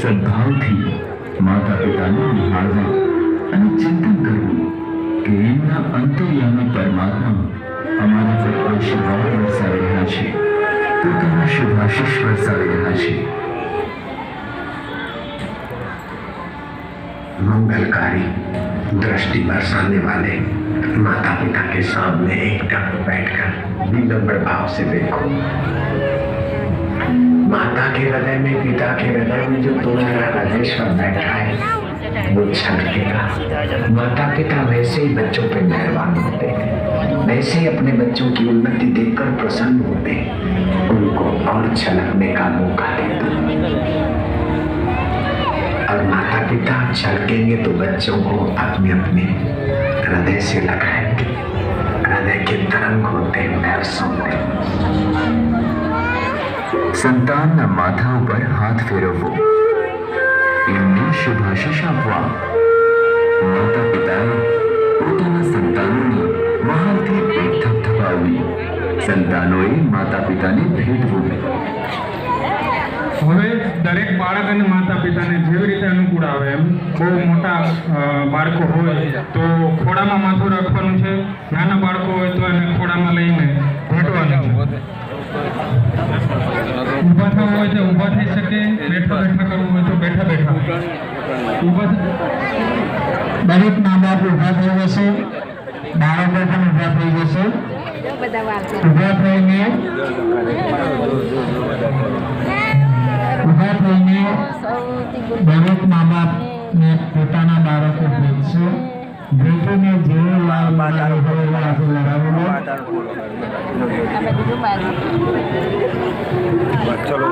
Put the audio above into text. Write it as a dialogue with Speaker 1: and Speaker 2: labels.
Speaker 1: સદભાવથી માતા પિતાને નિહાળવા અને ચિંતન કરવું કે એમના અંતર્યામી પરમાત્મા અમારા પર આશીર્વાદ વરસાવી રહ્યા છે, પોતાના શુભાશીષ વરસાવી રહ્યા છે।
Speaker 2: मंगलकारी दृष्टि बरसाने वाले माता पिता के सामने एकटक बैठकर विनम्र भाव से देखो। माता के हृदय में, पिता के हृदय में जो तुम्हारा हृदयश्वर बैठा है वो छलकेगा। माता पिता वैसे ही बच्चों पे मेहरबान होते हैं, वैसे ही अपने बच्चों की उन्नति देखकर प्रसन्न होते हैं, उनको और छलकने का मौका देते हैं। और माता पिता छलकेंगे तो बच्चों को अपने अपने हृदय से लगाएंगे। हृदय के तरंग होते हैं, महसूस होते हैं।
Speaker 1: સંતાનના માથા ઉપર હાથ ફેરવવો, એમને શુભાશીષ આપવા। માતા પિતાએ પોતાના સંતાનોની વહાલથી ભેટ થપથપાવવી, સંતાનોએ માતા પિતાને ભેટવું।
Speaker 3: હવે દરેક બાળક અને માતા પિતાને જેવી રીતે અનુકૂળ આવે એમ, બહુ મોટા બાળકો હોય તો ખોડામાં માથું રાખવાનું છે, નાના બાળકો હોય તો એને ખોડામાં લઈને ભેટવાનું છે। ઊભા થવું હોય તો ઊભા થઈ શકે, બેઠા બેઠા કરવું હોય તો બેઠા બેઠા ઊભા। દરેક મા બાપ ઊભા થઈ જશે, બાળકો પણ ઊભા થઈ જશે। ઊભા થઈને દરેક મા બાપને પોતાના બાળકો ભેટશે। ભેટીને જેવો લાલ બાજારો હોય એવા હાથે લડાવેલો।
Speaker 4: ચલો